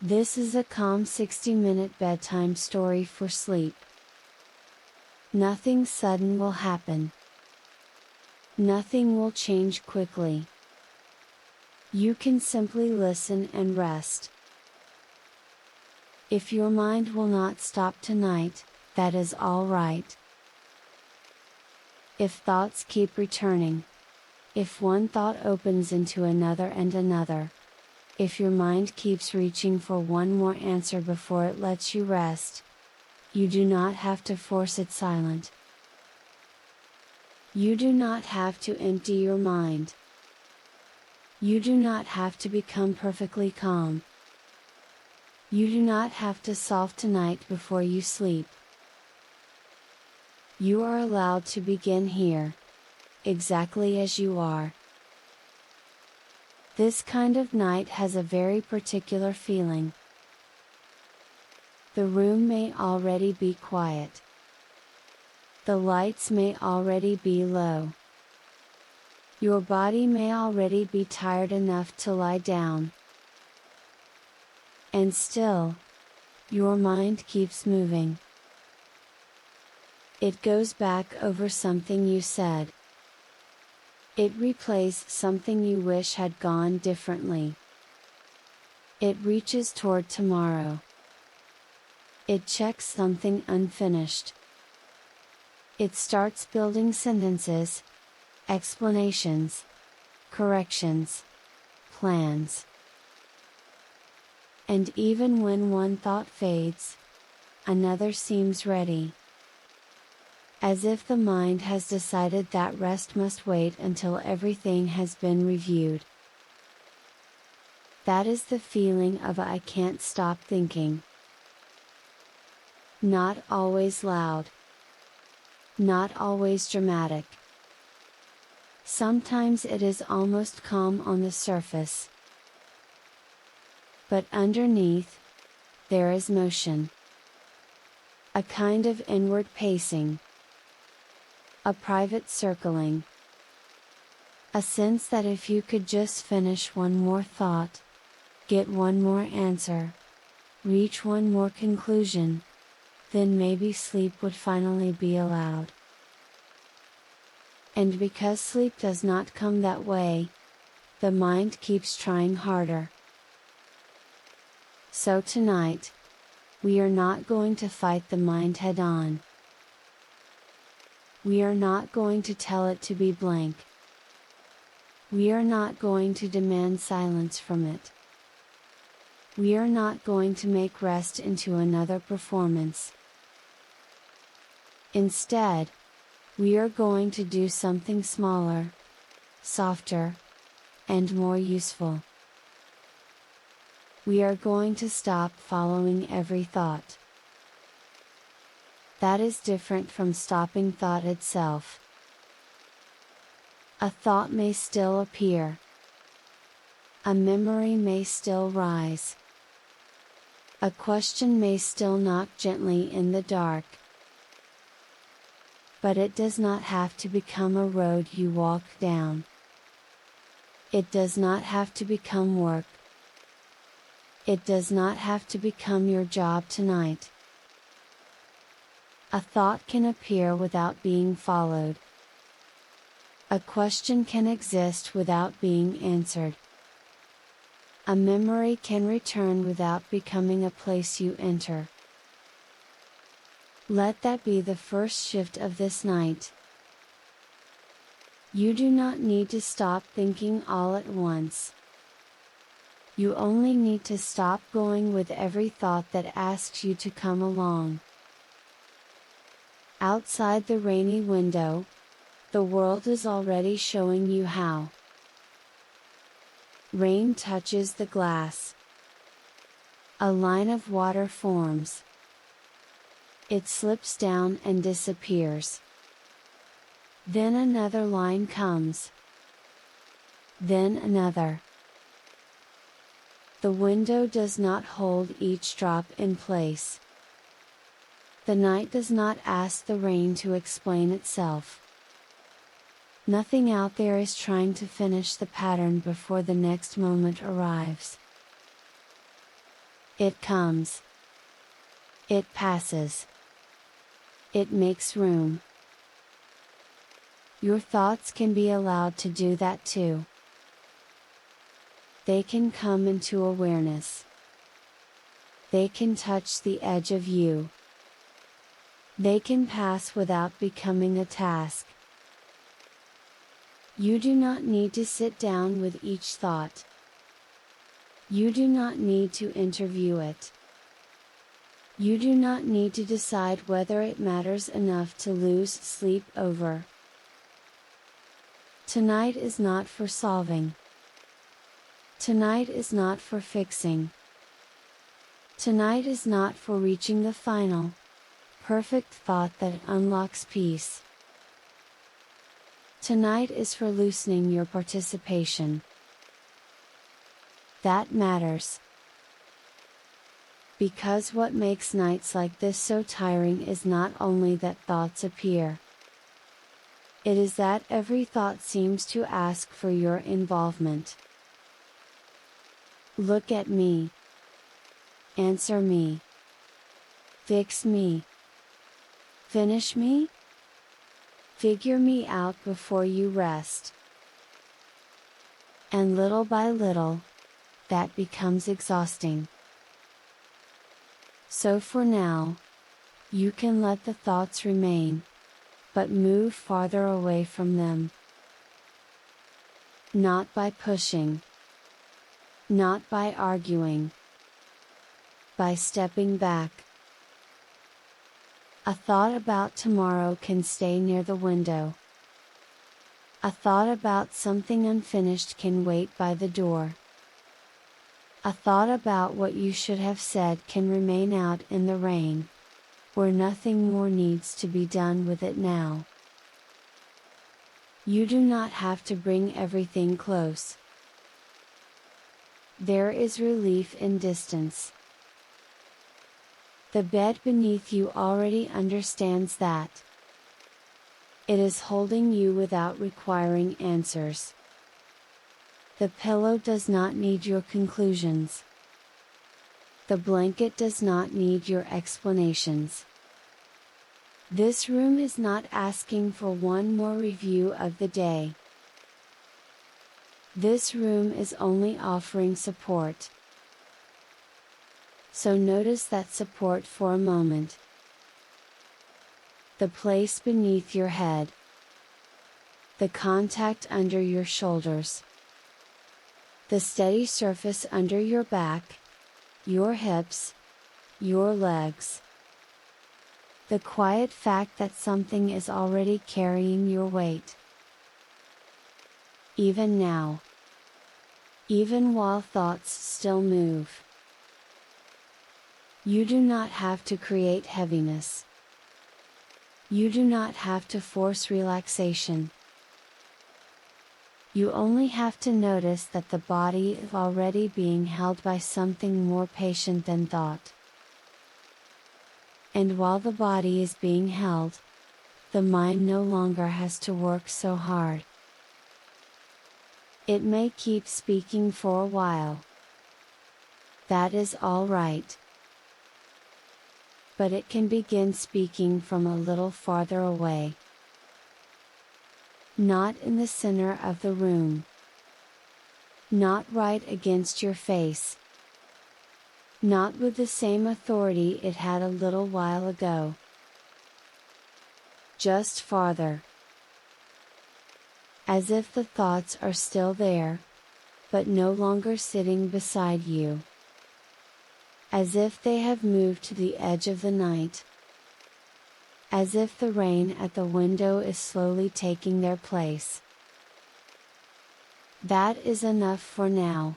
This is a calm 60-minute bedtime story for sleep. Nothing sudden will happen. Nothing will change quickly. You can simply listen and rest. If your mind will not stop tonight, that is all right. If thoughts keep returning, if one thought opens into another and another, if your mind keeps reaching for one more answer before it lets you rest, you do not have to force it silent. You do not have to empty your mind. You do not have to become perfectly calm. You do not have to solve tonight before you sleep. You are allowed to begin here, exactly as you are. This kind of night has a very particular feeling. The room may already be quiet. The lights may already be low. Your body may already be tired enough to lie down. And still, your mind keeps moving. It goes back over something you said. It replays something you wish had gone differently. It reaches toward tomorrow. It checks something unfinished. It starts building sentences, explanations, corrections, plans. And even when one thought fades, another seems ready. As if the mind has decided that rest must wait until everything has been reviewed. That is the feeling of I can't stop thinking. Not always loud. Not always dramatic. Sometimes it is almost calm on the surface. But underneath, there is motion. A kind of inward pacing. A private circling. A sense that if you could just finish one more thought, get one more answer, reach one more conclusion, then maybe sleep would finally be allowed. And because sleep does not come that way, the mind keeps trying harder. So tonight, we are not going to fight the mind head on. We are not going to tell it to be blank. We are not going to demand silence from it. We are not going to make rest into another performance. Instead, we are going to do something smaller, softer, and more useful. We are going to stop following every thought. That is different from stopping thought itself. A thought may still appear. A memory may still rise. A question may still knock gently in the dark. But it does not have to become a road you walk down. It does not have to become work. It does not have to become your job tonight. A thought can appear without being followed. A question can exist without being answered. A memory can return without becoming a place you enter. Let that be the first shift of this night. You do not need to stop thinking all at once. You only need to stop going with every thought that asks you to come along. Outside the rainy window, the world is already showing you how. Rain touches the glass. A line of water forms. It slips down and disappears. Then another line comes. Then another. The window does not hold each drop in place. The night does not ask the rain to explain itself. Nothing out there is trying to finish the pattern before the next moment arrives. It comes. It passes. It makes room. Your thoughts can be allowed to do that too. They can come into awareness. They can touch the edge of you. They can pass without becoming a task. You do not need to sit down with each thought. You do not need to interview it. You do not need to decide whether it matters enough to lose sleep over. Tonight is not for solving. Tonight is not for fixing. Tonight is not for reaching the final, perfect thought that unlocks peace. Tonight is for loosening your participation. That matters. Because what makes nights like this so tiring is not only that thoughts appear. It is that every thought seems to ask for your involvement. Look at me. Answer me. Fix me. Finish me? Figure me out before you rest. And little by little, that becomes exhausting. So for now, you can let the thoughts remain, but move farther away from them. Not by pushing. Not by arguing. By stepping back. A thought about tomorrow can stay near the window. A thought about something unfinished can wait by the door. A thought about what you should have said can remain out in the rain, where nothing more needs to be done with it now. You do not have to bring everything close. There is relief in distance. The bed beneath you already understands that. It is holding you without requiring answers. The pillow does not need your conclusions. The blanket does not need your explanations. This room is not asking for one more review of the day. This room is only offering support. So notice that support for a moment. The place beneath your head. The contact under your shoulders. The steady surface under your back, your hips, your legs. The quiet fact that something is already carrying your weight. Even now. Even while thoughts still move. You do not have to create heaviness. You do not have to force relaxation. You only have to notice that the body is already being held by something more patient than thought. And while the body is being held, the mind no longer has to work so hard. It may keep speaking for a while. That is all right. But it can begin speaking from a little farther away. Not in the center of the room. Not right against your face. Not with the same authority it had a little while ago. Just farther. As if the thoughts are still there, but no longer sitting beside you. As if they have moved to the edge of the night. As if the rain at the window is slowly taking their place. That is enough for now.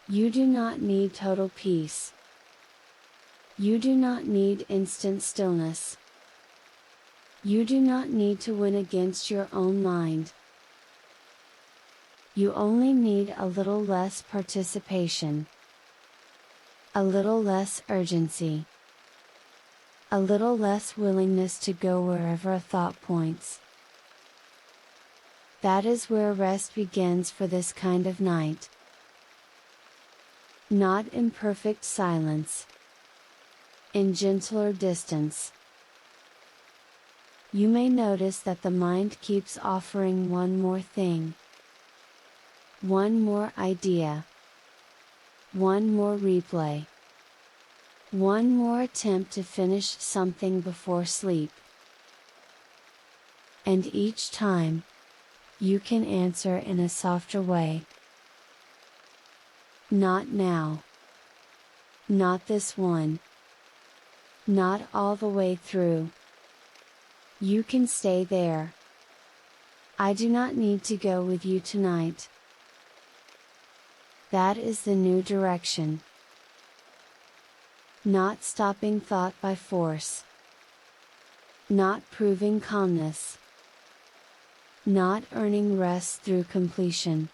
You do not need total peace. You do not need instant stillness. You do not need to win against your own mind. You only need a little less participation. A little less urgency. A little less willingness to go wherever a thought points. That is where rest begins for this kind of night. Not in perfect silence. In gentler distance. You may notice that the mind keeps offering one more thing. One more idea. One more replay. One more attempt to finish something before sleep. And each time, you can answer in a softer way. Not now. Not this one. Not all the way through. You can stay there. I do not need to go with you tonight. That is the new direction. Not stopping thought by force. Not proving calmness. Not earning rest through completion.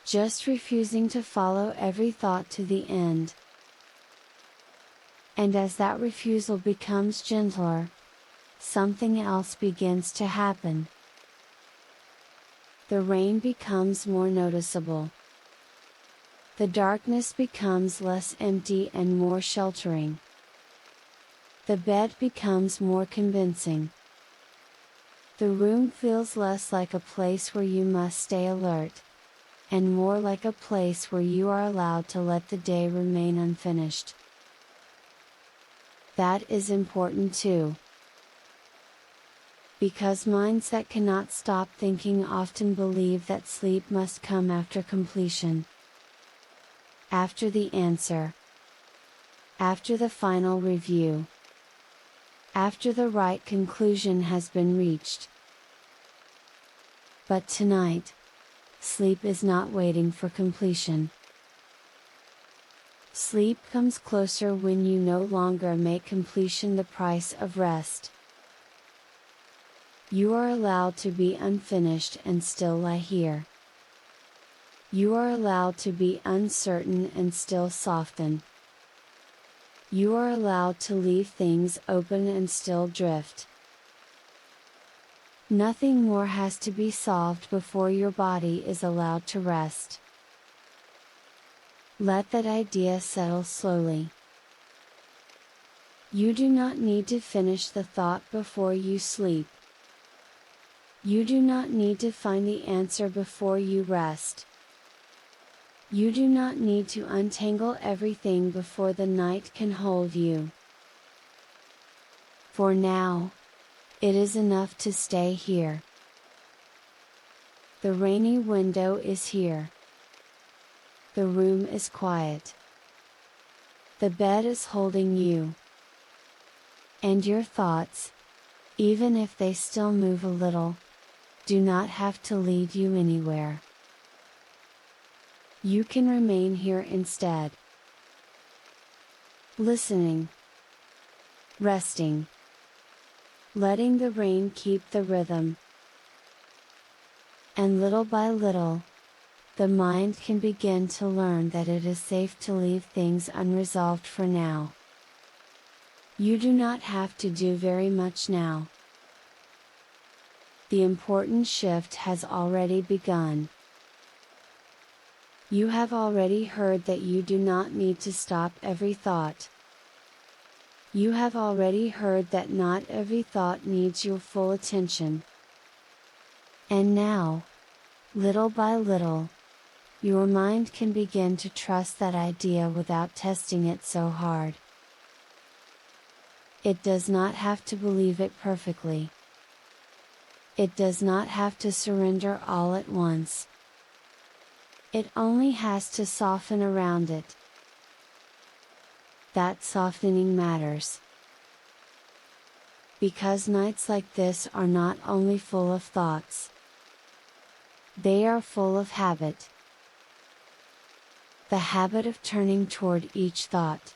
Just refusing to follow every thought to the end. And as that refusal becomes gentler, something else begins to happen. The rain becomes more noticeable. The darkness becomes less empty and more sheltering. The bed becomes more convincing. The room feels less like a place where you must stay alert, and more like a place where you are allowed to let the day remain unfinished. That is important too. Because minds that cannot stop thinking often believe that sleep must come after completion. After the answer. After the final review. After the right conclusion has been reached. But tonight, sleep is not waiting for completion. Sleep comes closer when you no longer make completion the price of rest. You are allowed to be unfinished and still lie here. You are allowed to be uncertain and still soften. You are allowed to leave things open and still drift. Nothing more has to be solved before your body is allowed to rest. Let that idea settle slowly. You do not need to finish the thought before you sleep. You do not need to find the answer before you rest. You do not need to untangle everything before the night can hold you. For now, it is enough to stay here. The rainy window is here. The room is quiet. The bed is holding you. And your thoughts, even if they still move a little, do not have to lead you anywhere. You can remain here instead. Listening. Resting. Letting the rain keep the rhythm. And little by little, the mind can begin to learn that it is safe to leave things unresolved for now. You do not have to do very much now. The important shift has already begun. You have already heard that you do not need to stop every thought. You have already heard that not every thought needs your full attention. And now, little by little, your mind can begin to trust that idea without testing it so hard. It does not have to believe it perfectly. It does not have to surrender all at once. It only has to soften around it. That softening matters. Because nights like this are not only full of thoughts. They are full of habit. The habit of turning toward each thought.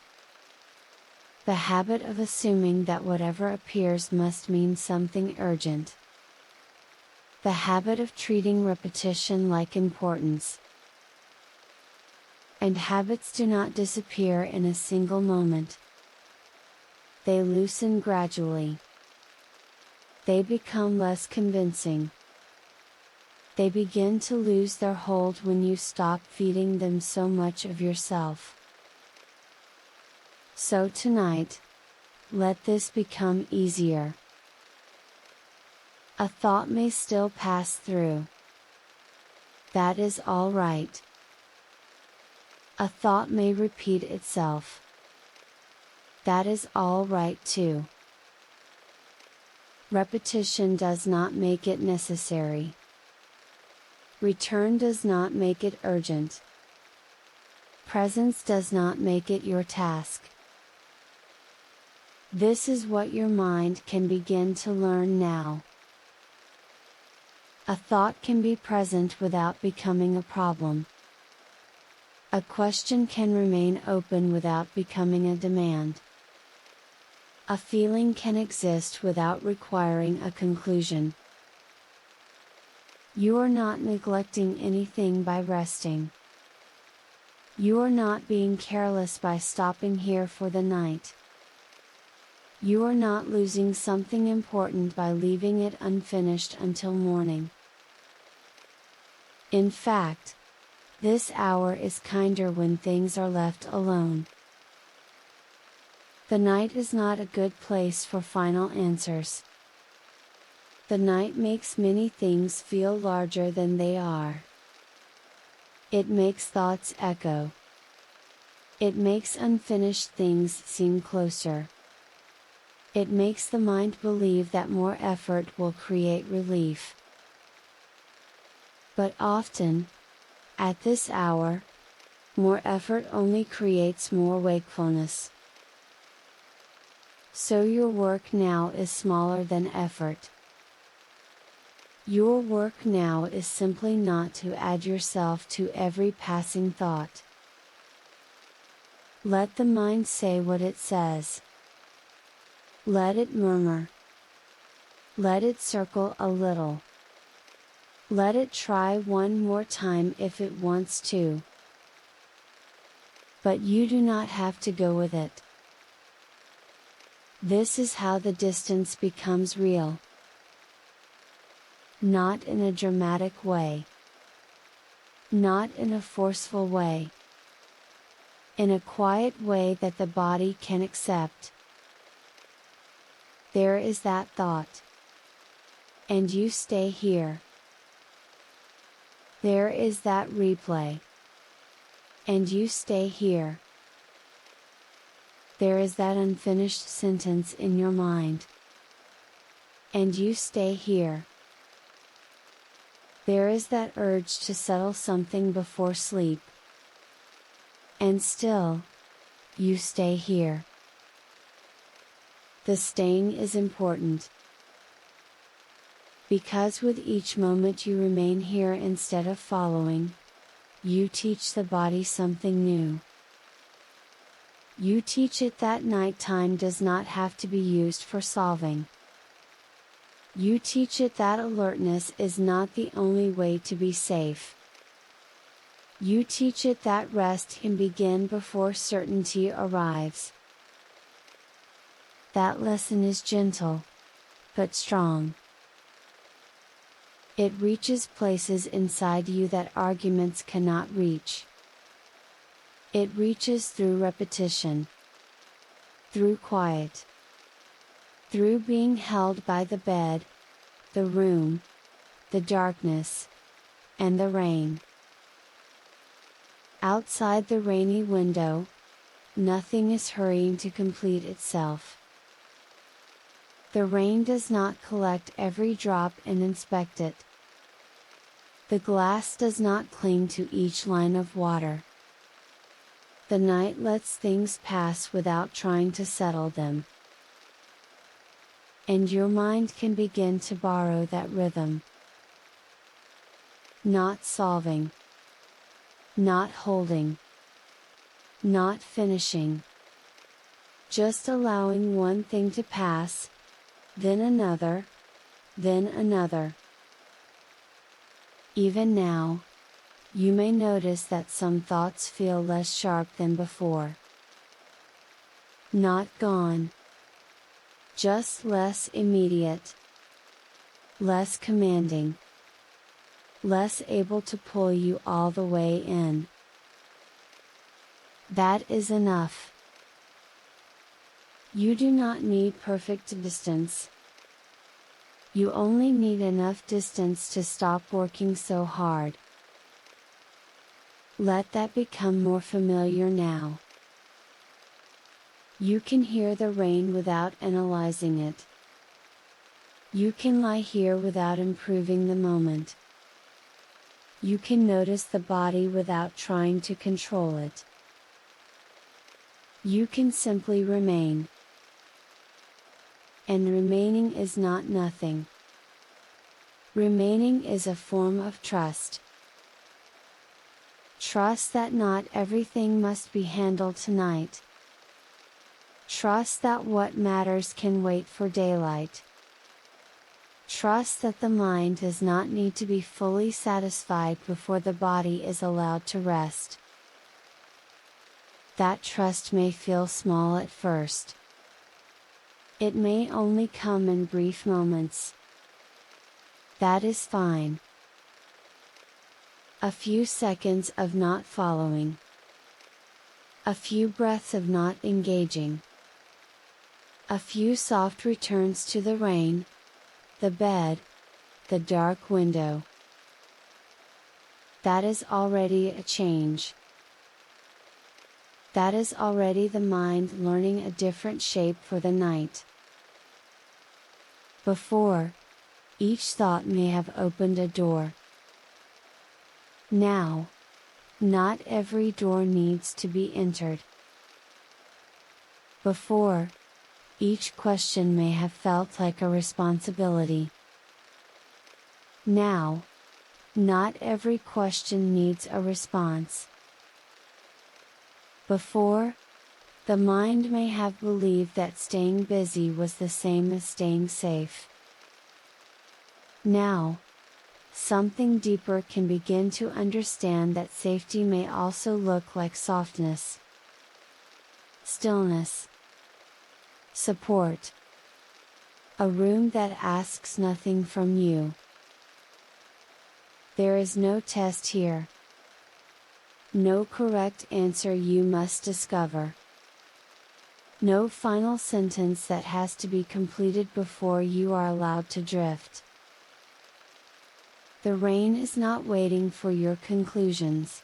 The habit of assuming that whatever appears must mean something urgent. The habit of treating repetition like importance. And habits do not disappear in a single moment. They loosen gradually. They become less convincing. They begin to lose their hold when you stop feeding them so much of yourself. So tonight, let this become easier. A thought may still pass through. That is all right. A thought may repeat itself. That is all right too. Repetition does not make it necessary. Return does not make it urgent. Presence does not make it your task. This is what your mind can begin to learn now. A thought can be present without becoming a problem. A question can remain open without becoming a demand. A feeling can exist without requiring a conclusion. You are not neglecting anything by resting. You are not being careless by stopping here for the night. You are not losing something important by leaving it unfinished until morning. In fact, this hour is kinder when things are left alone. The night is not a good place for final answers. The night makes many things feel larger than they are. It makes thoughts echo. It makes unfinished things seem closer. It makes the mind believe that more effort will create relief. But often, at this hour, more effort only creates more wakefulness. So your work now is smaller than effort. Your work now is simply not to add yourself to every passing thought. Let the mind say what it says. Let it murmur. Let it circle a little. Let it try one more time if it wants to. But you do not have to go with it. This is how the distance becomes real. Not in a dramatic way. Not in a forceful way. In a quiet way that the body can accept. There is that thought. And you stay here. There is that replay. And you stay here. There is that unfinished sentence in your mind. And you stay here. There is that urge to settle something before sleep. And still, you stay here. The staying is important. Because with each moment you remain here instead of following, you teach the body something new. You teach it that nighttime does not have to be used for solving. You teach it that alertness is not the only way to be safe. You teach it that rest can begin before certainty arrives. That lesson is gentle, but strong. It reaches places inside you that arguments cannot reach. It reaches through repetition. Through quiet. Through being held by the bed, the room, the darkness, and the rain. Outside the rainy window, nothing is hurrying to complete itself. The rain does not collect every drop and inspect it. The glass does not cling to each line of water. The night lets things pass without trying to settle them. And your mind can begin to borrow that rhythm. Not solving. Not holding. Not finishing. Just allowing one thing to pass, then another, then another. Even now, you may notice that some thoughts feel less sharp than before. Not gone. Just less immediate. Less commanding. less able to pull you all the way in. That is enough. You do not need perfect distance. You only need enough distance to stop working so hard. Let that become more familiar now. You can hear the rain without analyzing it. You can lie here without improving the moment. You can notice the body without trying to control it. You can simply remain. And remaining is not nothing. Remaining is a form of trust. Trust that not everything must be handled tonight. Trust that what matters can wait for daylight. Trust that the mind does not need to be fully satisfied before the body is allowed to rest. That trust may feel small at first. It may only come in brief moments. That is fine. A few seconds of not following. A few breaths of not engaging. A few soft returns to the rain, the bed, the dark window. That is already a change. That is already the mind learning a different shape for the night. Before, each thought may have opened a door. Now, not every door needs to be entered. Before, each question may have felt like a responsibility. Now, not every question needs a response. Before, the mind may have believed that staying busy was the same as staying safe. Now, something deeper can begin to understand that safety may also look like softness, stillness, support. A room that asks nothing from you. There is no test here. No correct answer you must discover. No final sentence that has to be completed before you are allowed to drift. The rain is not waiting for your conclusions.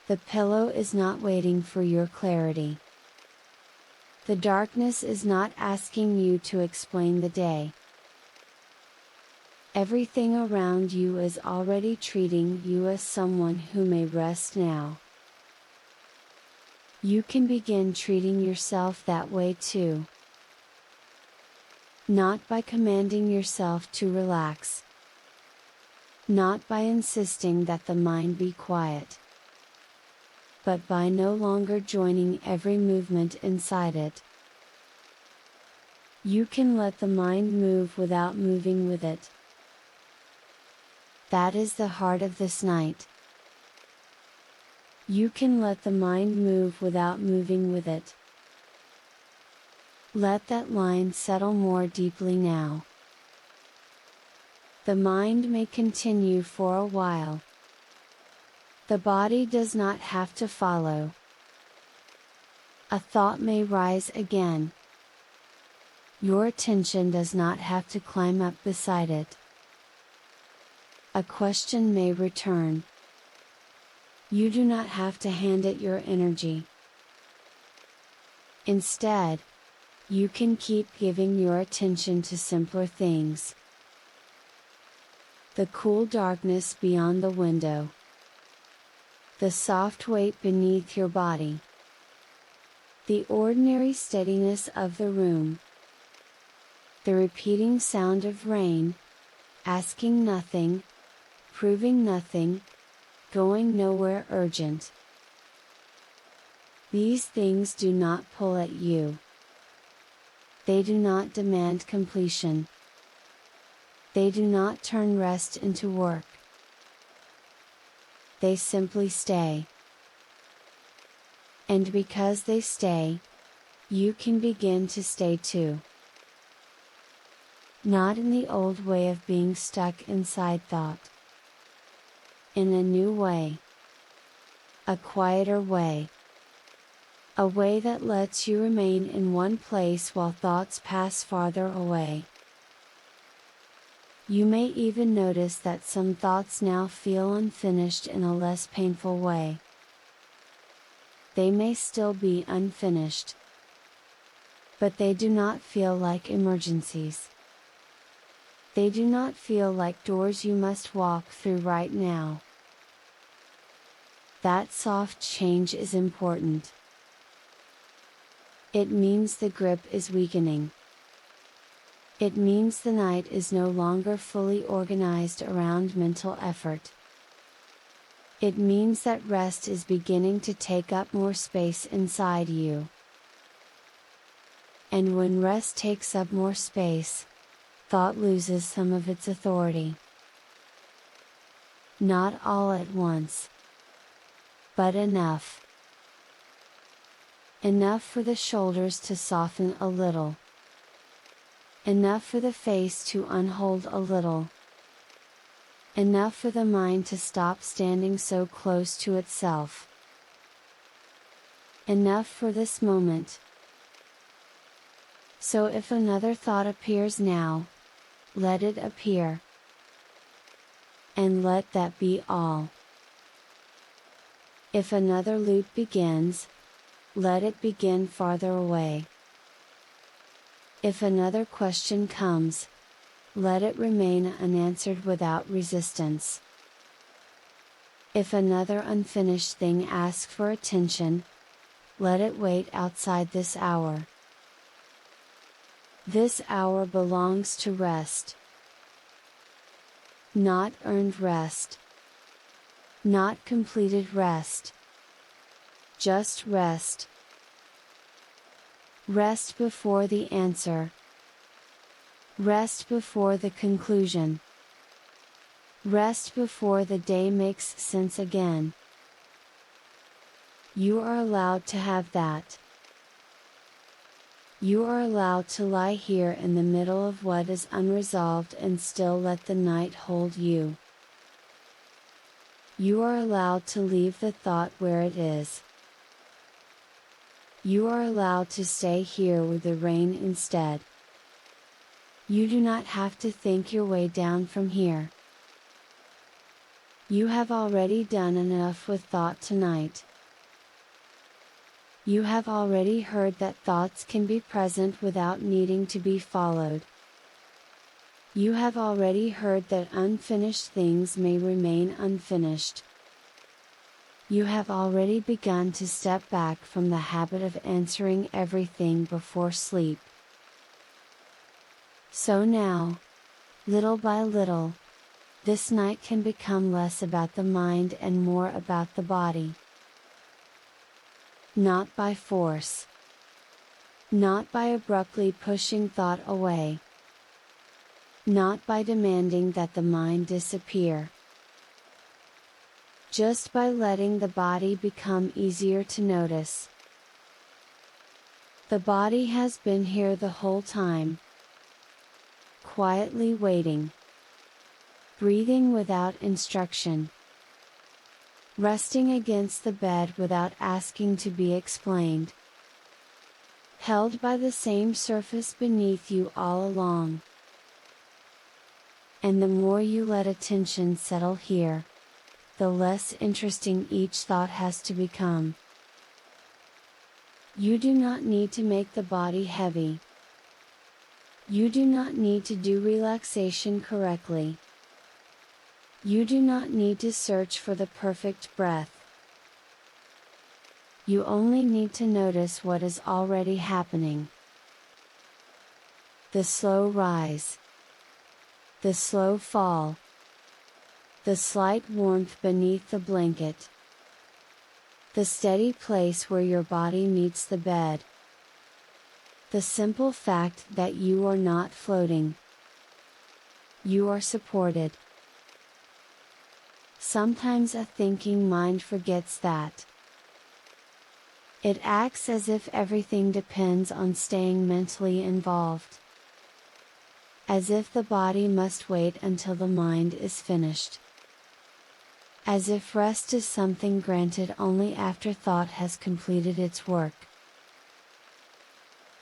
The pillow is not waiting for your clarity. The darkness is not asking you to explain the day. Everything around you is already treating you as someone who may rest now. You can begin treating yourself that way too. Not by commanding yourself to relax. Not by insisting that the mind be quiet. But by no longer joining every movement inside it. You can let the mind move without moving with it. That is the heart of this night. You can let the mind move without moving with it. Let that line settle more deeply now. The mind may continue for a while. The body does not have to follow. A thought may rise again. Your attention does not have to climb up beside it. A question may return. You do not have to hand it your energy. Instead, you can keep giving your attention to simpler things. The cool darkness beyond the window. The soft weight beneath your body. The ordinary steadiness of the room. The repeating sound of rain, asking nothing, proving nothing, going nowhere urgent. These things do not pull at you. They do not demand completion. They do not turn rest into work. They simply stay. And because they stay, you can begin to stay too. Not in the old way of being stuck inside thought. in a new way. A quieter way. A way that lets you remain in one place while thoughts pass farther away. You may even notice that some thoughts now feel unfinished in a less painful way. They may still be unfinished, but they do not feel like emergencies. They do not feel like doors you must walk through right now. That soft change is important. It means the grip is weakening. It means the night is no longer fully organized around mental effort. It means that rest is beginning to take up more space inside you. And when rest takes up more space, thought loses some of its authority. Not all at once, but enough. Enough for the shoulders to soften a little. Enough for the face to unhold a little. Enough for the mind to stop standing so close to itself. Enough for this moment. So if another thought appears now, let it appear. And let that be all. If another loop begins, let it begin farther away. If another question comes, let it remain unanswered without resistance. If another unfinished thing asks for attention, let it wait outside this hour. This hour belongs to rest. Not earned rest. Not completed rest. Just rest. Rest before the answer. Rest before the conclusion. Rest before the day makes sense again. You are allowed to have that. You are allowed to lie here in the middle of what is unresolved and still let the night hold you. You are allowed to leave the thought where it is. You are allowed to stay here with the rain instead. You do not have to think your way down from here. You have already done enough with thought tonight. You have already heard that thoughts can be present without needing to be followed. You have already heard that unfinished things may remain unfinished. You have already begun to step back from the habit of answering everything before sleep. So now, little by little, this night can become less about the mind and more about the body. Not by force. Not by abruptly pushing thought away. Not by demanding that the mind disappear. Just by letting the body become easier to notice. The body has been here the whole time. Quietly waiting. Breathing without instruction. Resting against the bed without asking to be explained. Held by the same surface beneath you all along. And the more you let attention settle here, the less interesting each thought has to become. You do not need to make the body heavy. You do not need to do relaxation correctly. You do not need to search for the perfect breath. You only need to notice what is already happening. The slow rise. The slow fall. The slight warmth beneath the blanket. The steady place where your body meets the bed. The simple fact that you are not floating. You are supported. Sometimes a thinking mind forgets that. It acts as if everything depends on staying mentally involved. As if the body must wait until the mind is finished. As if rest is something granted only after thought has completed its work.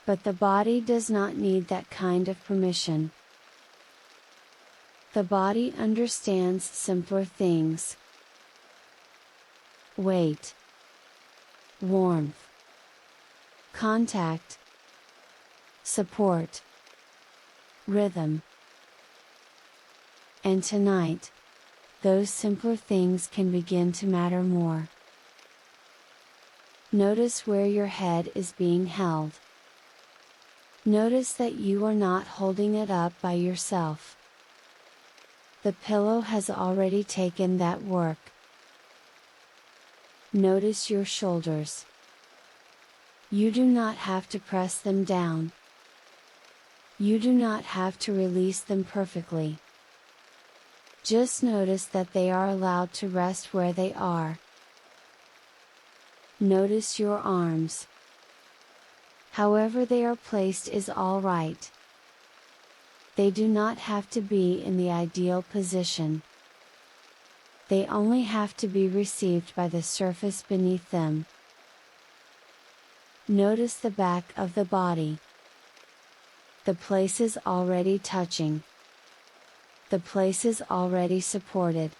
But the body does not need that kind of permission. The body understands simpler things. Weight, warmth, contact, support, rhythm. And tonight, those simpler things can begin to matter more. Notice where your head is being held. Notice that you are not holding it up by yourself. The pillow has already taken that work. Notice your shoulders. You do not have to press them down. You do not have to release them perfectly. Just notice that they are allowed to rest where they are. Notice your arms. However they are placed is all right. They do not have to be in the ideal position. They only have to be received by the surface beneath them. Notice the back of the body. The places already touching. The places already supported.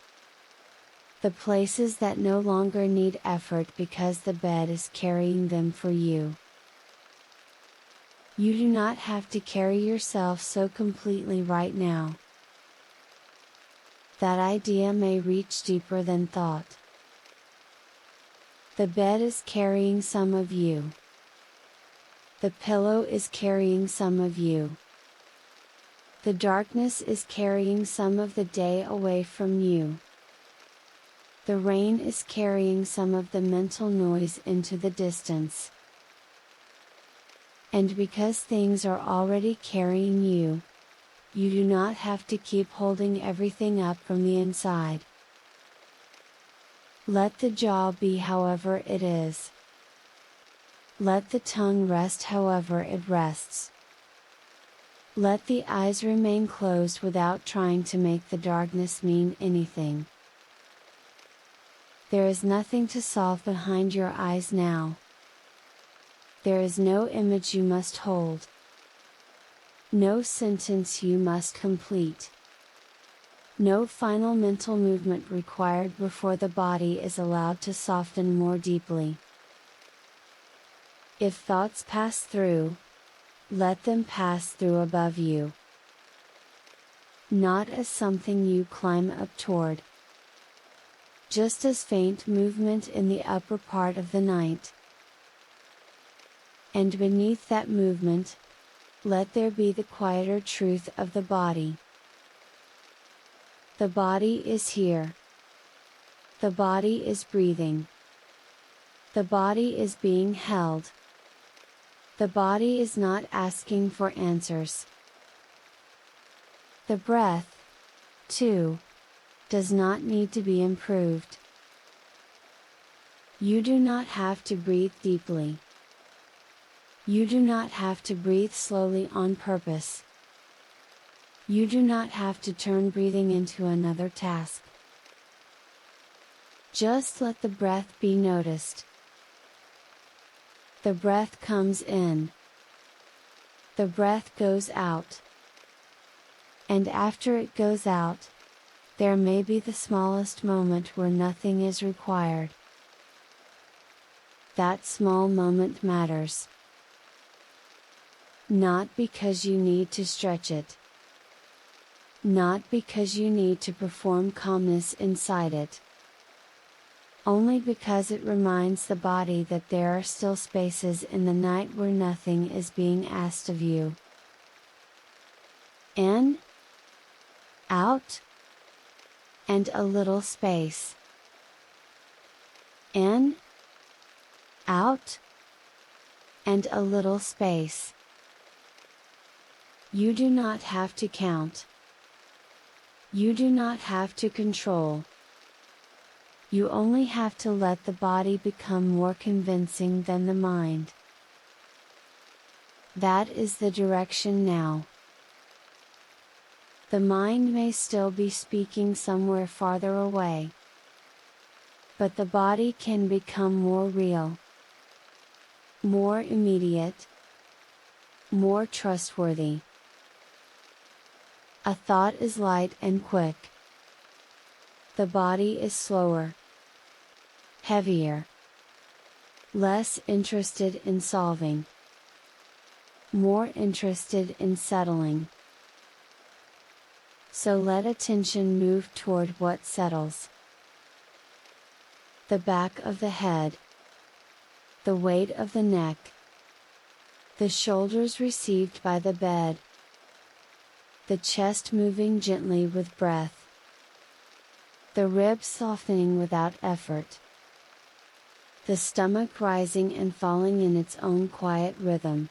The places that no longer need effort because the bed is carrying them for you. You do not have to carry yourself so completely right now. That idea may reach deeper than thought. The bed is carrying some of you. The pillow is carrying some of you. The darkness is carrying some of the day away from you. The rain is carrying some of the mental noise into the distance. And because things are already carrying you, you do not have to keep holding everything up from the inside. Let the jaw be however it is. Let the tongue rest however it rests. Let the eyes remain closed without trying to make the darkness mean anything. There is nothing to solve behind your eyes now. There is no image you must hold. No sentence you must complete. No final mental movement required before the body is allowed to soften more deeply. If thoughts pass through, let them pass through above you. Not as something you climb up toward. Just as faint movement in the upper part of the night. And beneath that movement, let there be the quieter truth of the body. The body is here. The body is breathing. The body is being held. The body is not asking for answers. The breath, too, does not need to be improved. You do not have to breathe deeply. You do not have to breathe slowly on purpose. You do not have to turn breathing into another task. Just let the breath be noticed. The breath comes in. The breath goes out. And after it goes out, there may be the smallest moment where nothing is required. That small moment matters. Not because you need to stretch it. Not because you need to perform calmness inside it. Only because it reminds the body that there are still spaces in the night where nothing is being asked of you. In, out, and a little space. In, out, and a little space. You do not have to count. You do not have to control. You only have to let the body become more convincing than the mind. That is the direction now. The mind may still be speaking somewhere farther away. But the body can become more real, more immediate, more trustworthy. A thought is light and quick. The body is slower, heavier, less interested in solving, more interested in settling. So let attention move toward what settles. The back of the head, the weight of the neck, the shoulders received by the bed, the chest moving gently with breath, the ribs softening without effort, the stomach rising and falling in its own quiet rhythm,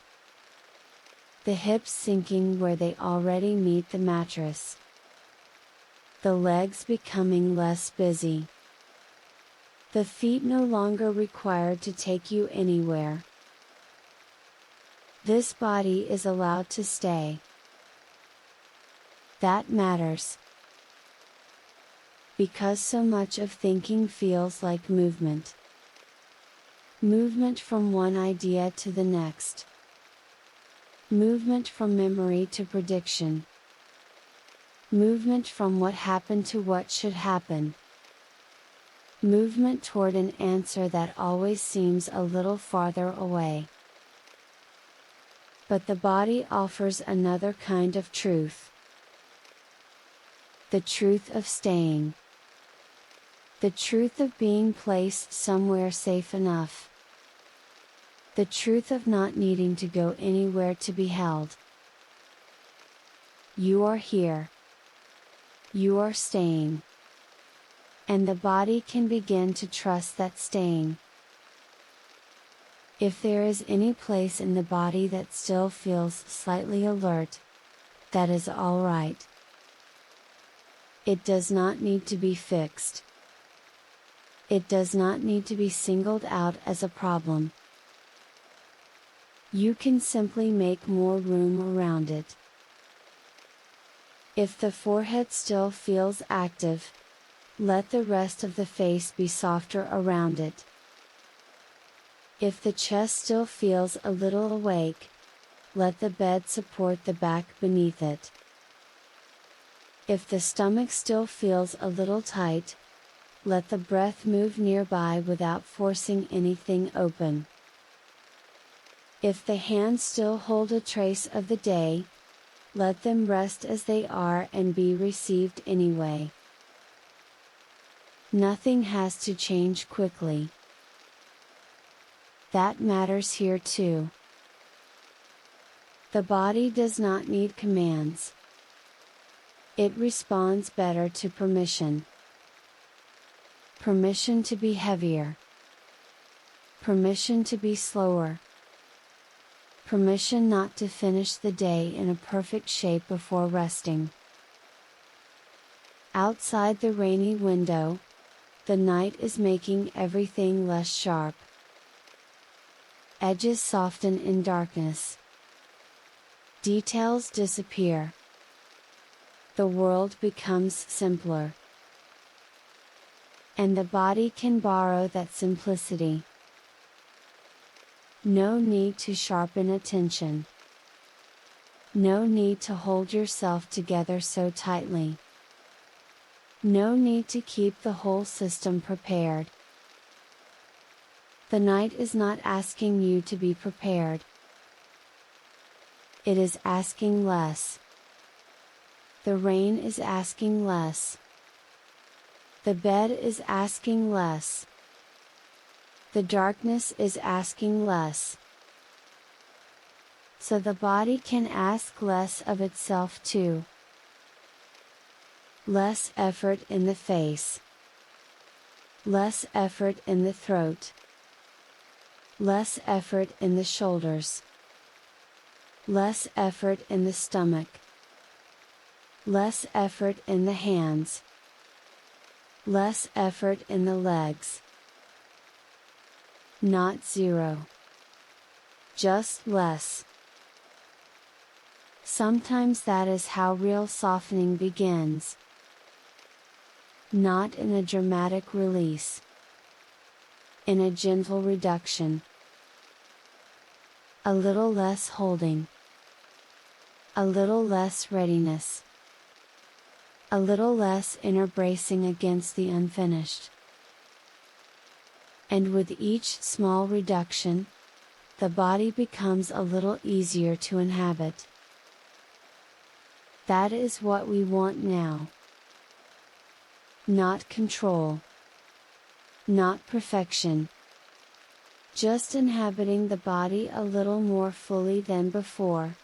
the hips sinking where they already meet the mattress, the legs becoming less busy, the feet no longer required to take you anywhere. This body is allowed to stay. That matters. Because so much of thinking feels like movement. Movement from one idea to the next. Movement from memory to prediction. Movement from what happened to what should happen. Movement toward an answer that always seems a little farther away. But the body offers another kind of truth. The truth of staying. The truth of being placed somewhere safe enough. The truth of not needing to go anywhere to be held. You are here. You are staying. And the body can begin to trust that staying. If there is any place in the body that still feels slightly alert, that is all right. It does not need to be fixed. It does not need to be singled out as a problem. You can simply make more room around it. If the forehead still feels active, let the rest of the face be softer around it. If the chest still feels a little awake, let the bed support the back beneath it. If the stomach still feels a little tight, let the breath move nearby without forcing anything open. If the hands still hold a trace of the day, let them rest as they are and be received anyway. Nothing has to change quickly. That matters here too. The body does not need commands. It responds better to permission. Permission to be heavier. Permission to be slower. Permission not to finish the day in a perfect shape before resting. Outside the rainy window, the night is making everything less sharp. Edges soften in darkness. Details disappear. The world becomes simpler. And the body can borrow that simplicity. No need to sharpen attention. No need to hold yourself together so tightly. No need to keep the whole system prepared. The night is not asking you to be prepared. It is asking less. The rain is asking less. The bed is asking less. The darkness is asking less. So the body can ask less of itself too. Less effort in the face. Less effort in the throat. Less effort in the shoulders. Less effort in the stomach. Less effort in the hands. Less effort in the legs. Not zero. Just less. Sometimes that is how real softening begins. Not in a dramatic release. in a gentle reduction. A little less holding. A little less readiness. A little less inner bracing against the unfinished. And with each small reduction, the body becomes a little easier to inhabit. That is what we want now. Not control. Not perfection. Just inhabiting the body a little more fully than before.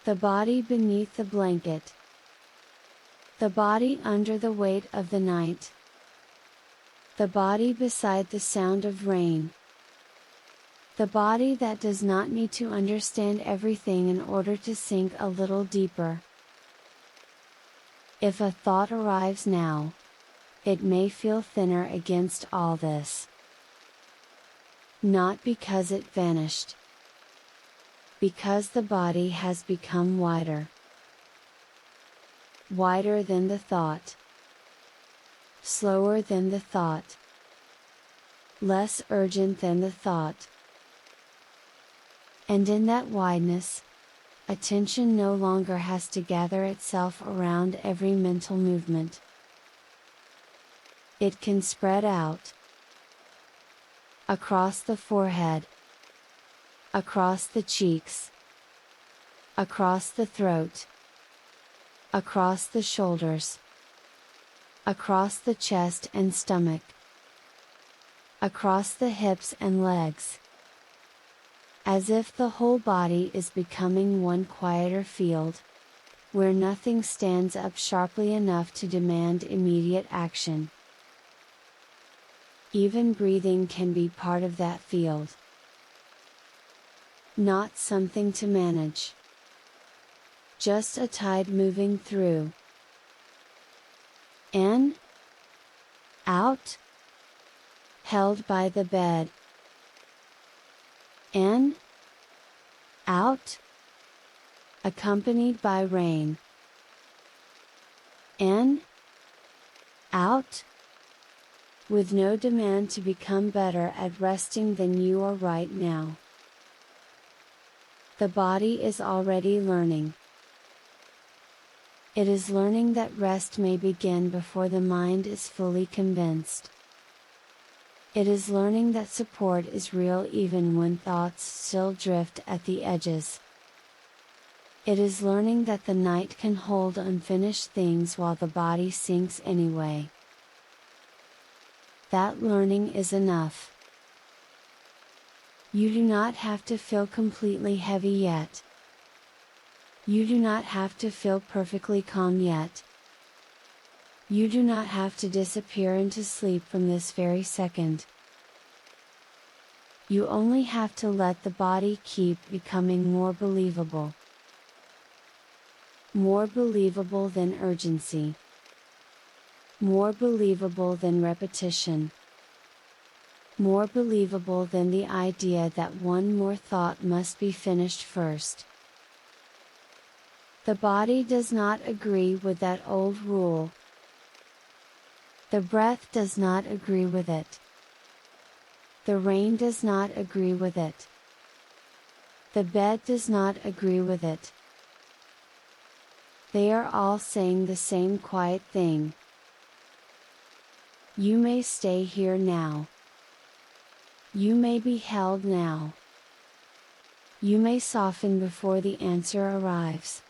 The body beneath the blanket. The body under the weight of the night. The body beside the sound of rain. The body that does not need to understand everything in order to sink a little deeper. If a thought arrives now, it may feel thinner against all this. Not because it vanished. Because the body has become wider. Wider than the thought. Slower than the thought. Less urgent than the thought. And in that wideness, attention no longer has to gather itself around every mental movement. It can spread out. Across the forehead. Across the cheeks. Across the throat. Across the shoulders. Across the chest and stomach. Across the hips and legs. As if the whole body is becoming one quieter field, where nothing stands up sharply enough to demand immediate action. Even breathing can be part of that field. Not something to manage. Just a tide moving through. In. Out. Held by the bed. In. Out. Accompanied by rain. In. Out. With no demand to become better at resting than you are right now. The body is already learning. It is learning that rest may begin before the mind is fully convinced. It is learning that support is real even when thoughts still drift at the edges. It is learning that the night can hold unfinished things while the body sinks anyway. That learning is enough. You do not have to feel completely heavy yet. You do not have to feel perfectly calm yet. You do not have to disappear into sleep from this very second. You only have to let the body keep becoming more believable. More believable than urgency. More believable than repetition. More believable than the idea that one more thought must be finished first. The body does not agree with that old rule. The breath does not agree with it. The rain does not agree with it. The bed does not agree with it. They are all saying the same quiet thing. You may stay here now. You may be held now. You may soften before the answer arrives.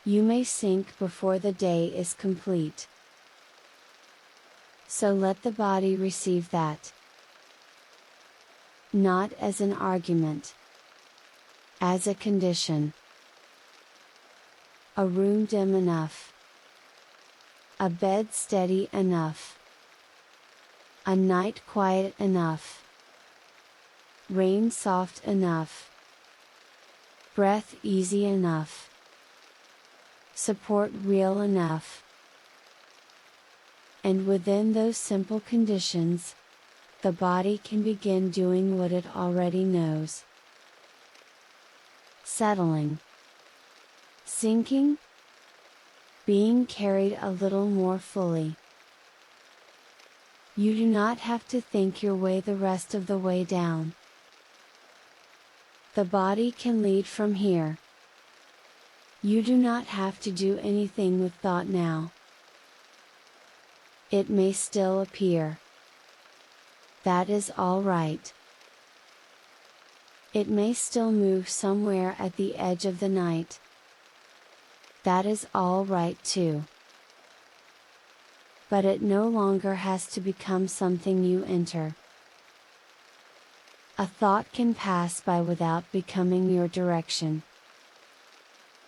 You may sink before the day is complete. So let the body receive that. Not as an argument. As a condition. A room dim enough. A bed steady enough. A night quiet enough. Rain soft enough. Breath easy enough. Support real enough. And within those simple conditions, the body can begin doing what it already knows. Settling. Sinking. Being carried a little more fully. You do not have to think your way the rest of the way down. The body can lead from here. You do not have to do anything with thought now. It may still appear. That is all right. It may still move somewhere at the edge of the night. That is all right too. But it no longer has to become something you enter. A thought can pass by without becoming your direction.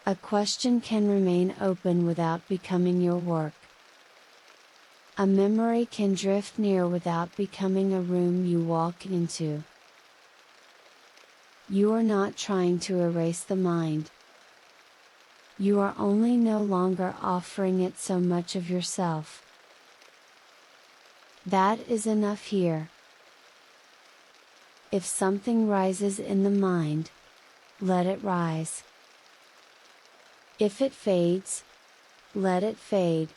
A question can remain open without becoming your work. A memory can drift near without becoming a room you walk into. You are not trying to erase the mind. You are only no longer offering it so much of yourself. That is enough here. If something rises in the mind, let it rise. If it fades, let it fade.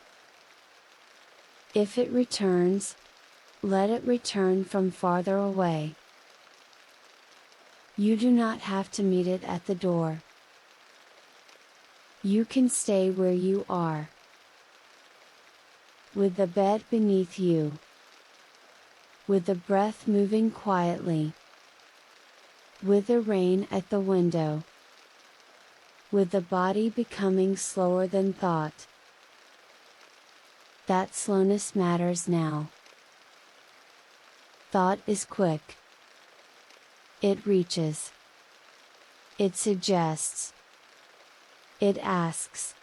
If it returns, let it return from farther away. You do not have to meet it at the door. You can stay where you are. With the bed beneath you. With the breath moving quietly. With the rain at the window. With the body becoming slower than thought. That slowness matters now. Thought is quick. It reaches. It suggests. It asks.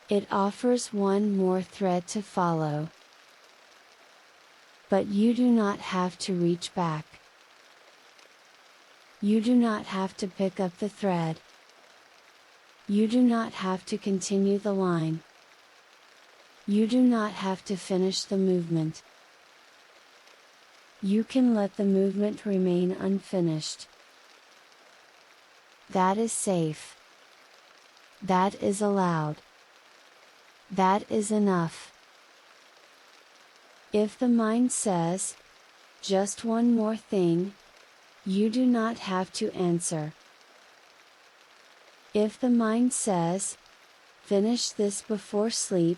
It offers one more thread to follow. But you do not have to reach back. You do not have to pick up the thread. You do not have to continue the line. You do not have to finish the movement. You can let the movement remain unfinished. That is safe. That is allowed. That is enough. If the mind says, just one more thing, you do not have to answer. If the mind says, finish this before sleep,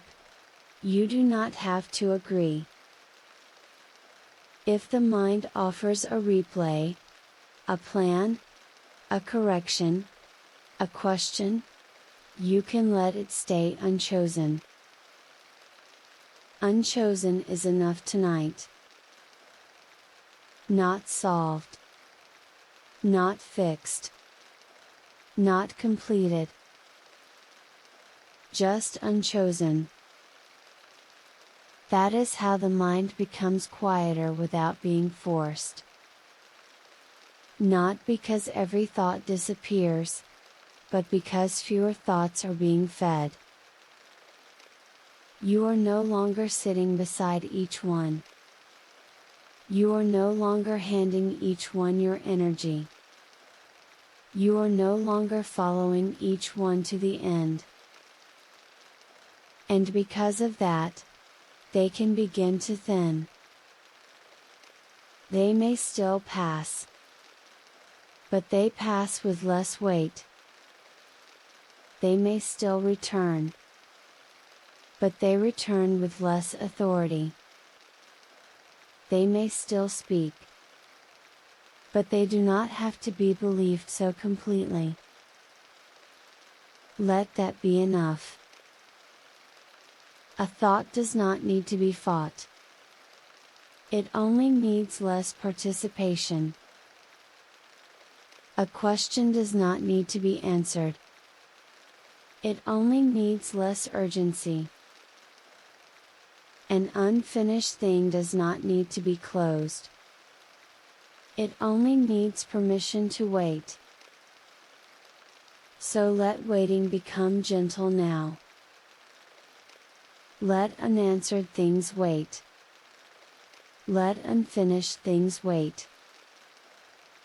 you do not have to agree. If the mind offers a replay, a plan, a correction, a question, you can let it stay unchosen. Unchosen is enough tonight. Not solved. Not fixed. Not completed. Just unchosen. That is how the mind becomes quieter without being forced. Not because every thought disappears, but because fewer thoughts are being fed. You are no longer sitting beside each one. You are no longer handing each one your energy. You are no longer following each one to the end. And because of that, they can begin to thin. They may still pass. But they pass with less weight. They may still return. But they return with less authority. They may still speak. But they do not have to be believed so completely. Let that be enough. A thought does not need to be fought. It only needs less participation. A question does not need to be answered. It only needs less urgency. An unfinished thing does not need to be closed. It only needs permission to wait. So let waiting become gentle now. Let unanswered things wait. Let unfinished things wait.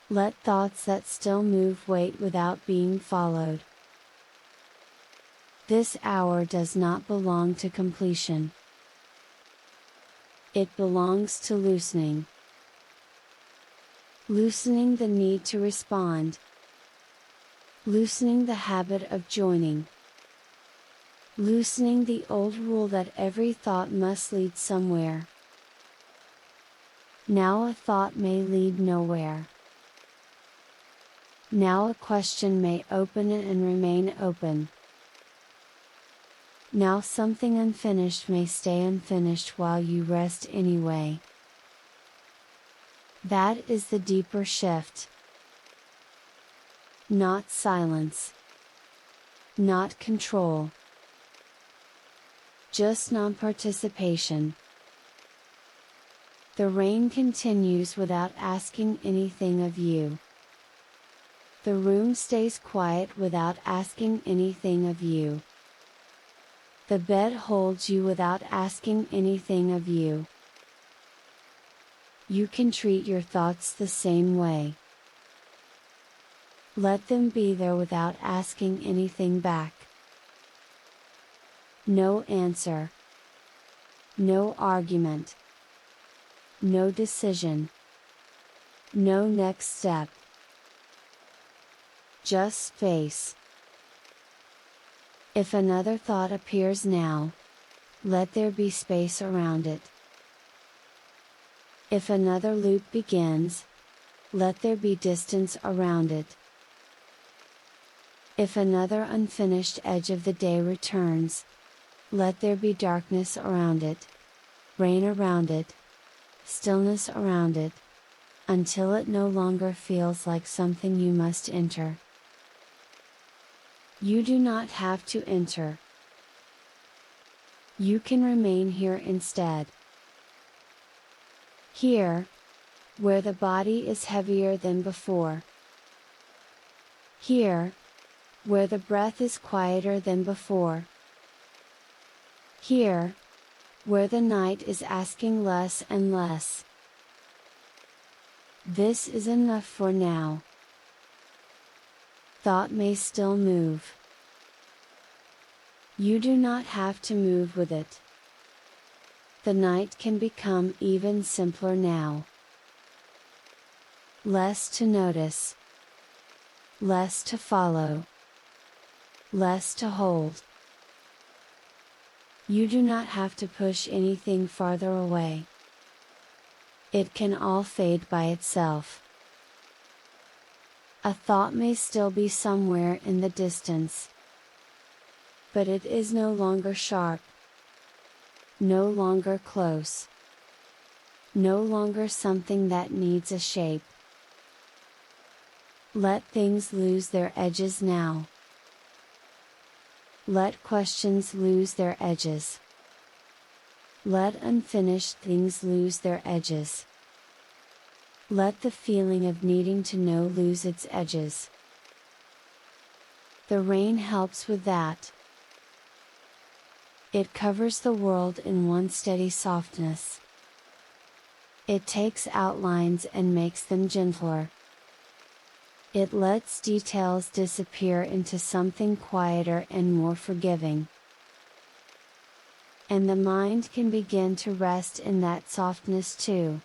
Let thoughts that still move wait without being followed. This hour does not belong to completion. It belongs to loosening. Loosening the need to respond. Loosening the habit of joining. Loosening the old rule that every thought must lead somewhere. Now a thought may lead nowhere. Now a question may open and remain open. Now something unfinished may stay unfinished while you rest anyway. That is the deeper shift. Not silence. Not control. Just non-participation. The rain continues without asking anything of you. The room stays quiet without asking anything of you. The bed holds you without asking anything of you. You can treat your thoughts the same way. Let them be there without asking anything back. No answer. No argument. No decision. No next step. Just space. If another thought appears now, let there be space around it. If another loop begins, let there be distance around it. If another unfinished edge of the day returns, let there be darkness around it, rain around it, stillness around it, until it no longer feels like something you must enter. You do not have to enter. You can remain here instead. Here, where the body is heavier than before. Here, where the breath is quieter than before. Here, where the night is asking less and less. This is enough for now. Thought may still move. You do not have to move with it. The night can become even simpler now. Less to notice. Less to follow. Less to hold. You do not have to push anything farther away. It can all fade by itself. A thought may still be somewhere in the distance. But it is no longer sharp. No longer close. No longer something that needs a shape. Let things lose their edges now. Let questions lose their edges. Let unfinished things lose their edges. Let the feeling of needing to know lose its edges. The rain helps with that. It covers the world in one steady softness. It takes outlines and makes them gentler. It lets details disappear into something quieter and more forgiving. And the mind can begin to rest in that softness too.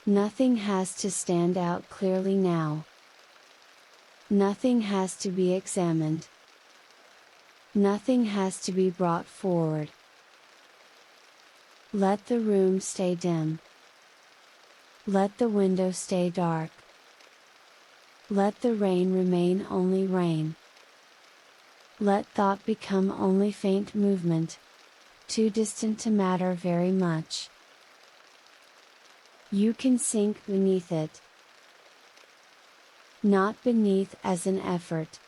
Nothing has to stand out clearly now. Nothing has to be examined. Nothing has to be brought forward. Let the room stay dim. Let the window stay dark. Let the rain remain only rain. Let thought become only faint movement, too distant to matter very much. You can sink beneath it. Not beneath as an effort.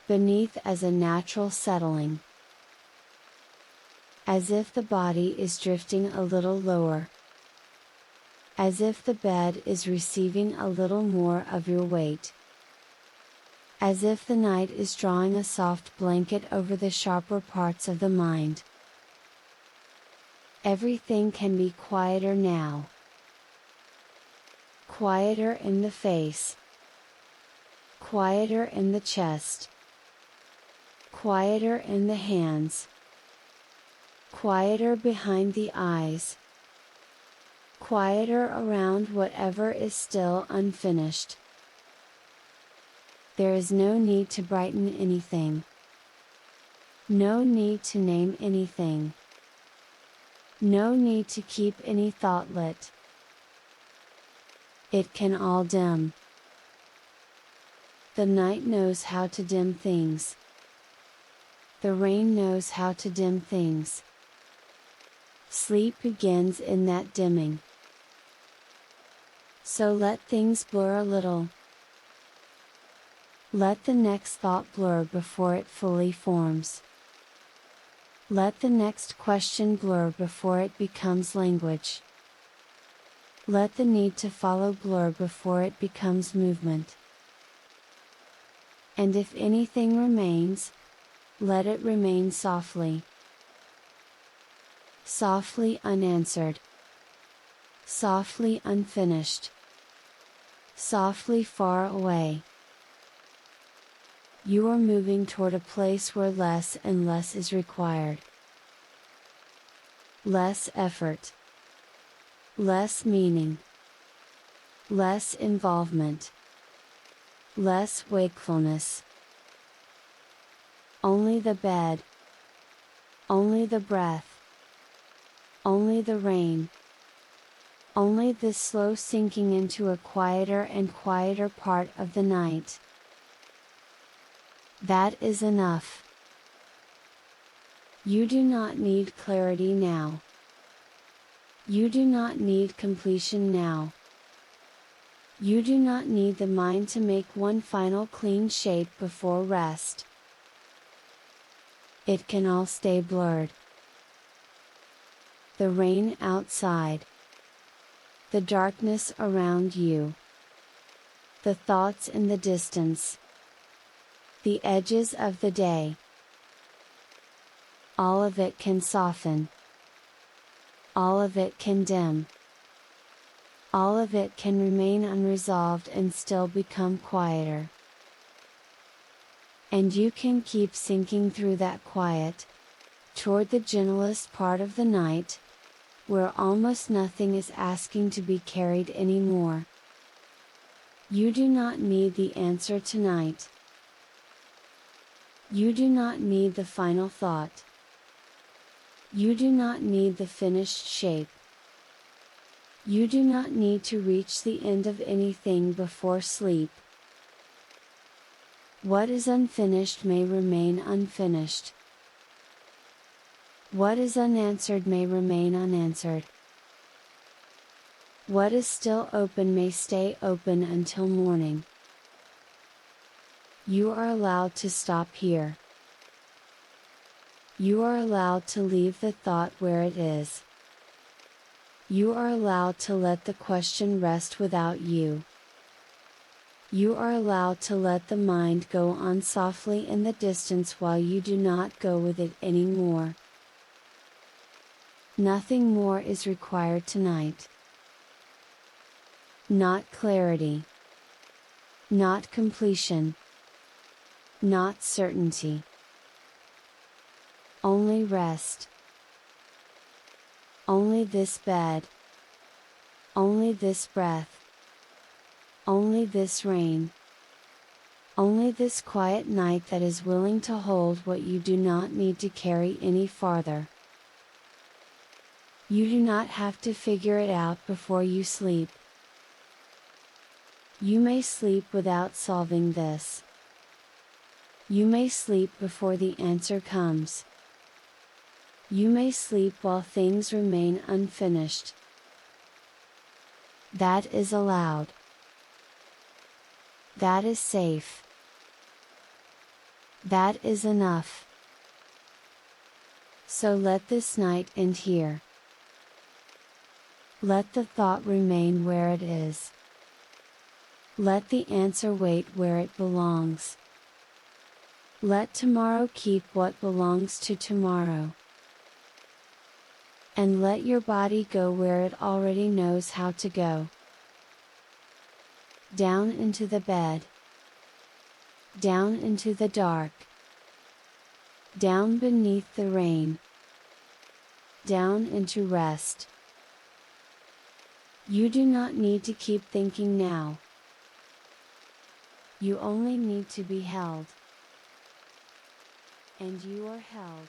Beneath as a natural settling. As if the body is drifting a little lower. As if the bed is receiving a little more of your weight. As if the night is drawing a soft blanket over the sharper parts of the mind. Everything can be quieter now. Quieter in the face. Quieter in the chest. Quieter in the hands. quieter behind the eyes, quieter around whatever is still unfinished. There is no need to brighten anything. No need to name anything. No need to keep any thought lit. It can all dim. The night knows how to dim things. The rain knows how to dim things. Sleep begins in that dimming. So let things blur a little. Let the next thought blur before it fully forms. Let the next question blur before it becomes language. Let the need to follow blur before it becomes movement. And if anything remains, let it remain softly. Softly unanswered. Softly unfinished. Softly far away. You are moving toward a place where less and less is required. Less effort. Less meaning. Less involvement. Less wakefulness. Only the bed. Only the breath. Only the rain. Only this slow sinking into a quieter and quieter part of the night. That is enough. You do not need clarity now. You do not need completion now. You do not need the mind to make one final clean shape before rest. It can all stay blurred. The rain outside. The darkness around you. The thoughts in the distance. The edges of the day. All of it can soften. All of it can dim. All of it can remain unresolved and still become quieter. And you can keep sinking through that quiet, toward the gentlest part of the night, where almost nothing is asking to be carried anymore. You do not need the answer tonight. You do not need the final thought. You do not need the finished shape. You do not need to reach the end of anything before sleep. What is unfinished may remain unfinished. What is unanswered may remain unanswered. What is still open may stay open until morning. You are allowed to stop here. You are allowed to leave the thought where it is. You are allowed to let the question rest without you. You are allowed to let the mind go on softly in the distance while you do not go with it anymore. Nothing more is required tonight. Not clarity. Not completion. Not certainty. Only rest. Only this bed. Only this breath. Only this rain. Only this quiet night that is willing to hold what you do not need to carry any farther. You do not have to figure it out before you sleep. You may sleep without solving this. You may sleep before the answer comes. You may sleep while things remain unfinished. That is allowed. That is safe. That is enough. So let this night end here. Let the thought remain where it is. Let the answer wait where it belongs. Let tomorrow keep what belongs to tomorrow. And let your body go where it already knows how to go. Down into the bed. Down into the dark. Down beneath the rain. down into rest. You do not need to keep thinking now. You only need to be held. And you are held.